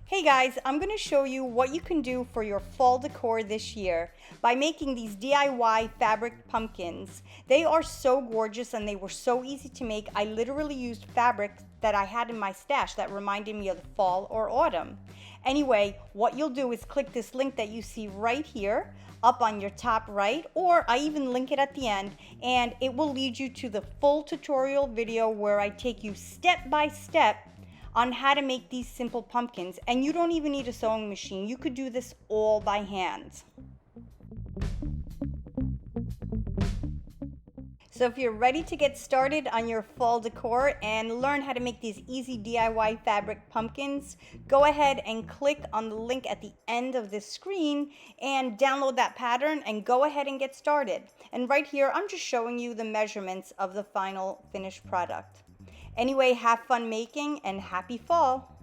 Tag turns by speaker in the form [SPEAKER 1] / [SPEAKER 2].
[SPEAKER 1] Hey guys, I'm going to show you what you can do for your fall decor this year by making these DIY fabric pumpkins. They are so gorgeous and they were so easy to make. I literally used fabric that I had in my stash that reminded me of the fall or autumn. Anyway, what you'll do is click this link that you see right here up on your top right, or I even link it at the end, and it will lead you to the full tutorial video where I take you step by step on how to make these simple pumpkins. And you don't even need a sewing machine. You could do this all by hand. So if you're ready to get started on your fall decor and learn how to make these easy DIY fabric pumpkins, go ahead and click on the link at the end of this screen and download that pattern and go ahead and get started. And right here, I'm just showing you the measurements of the final finished product. Anyway, have fun making and happy fall!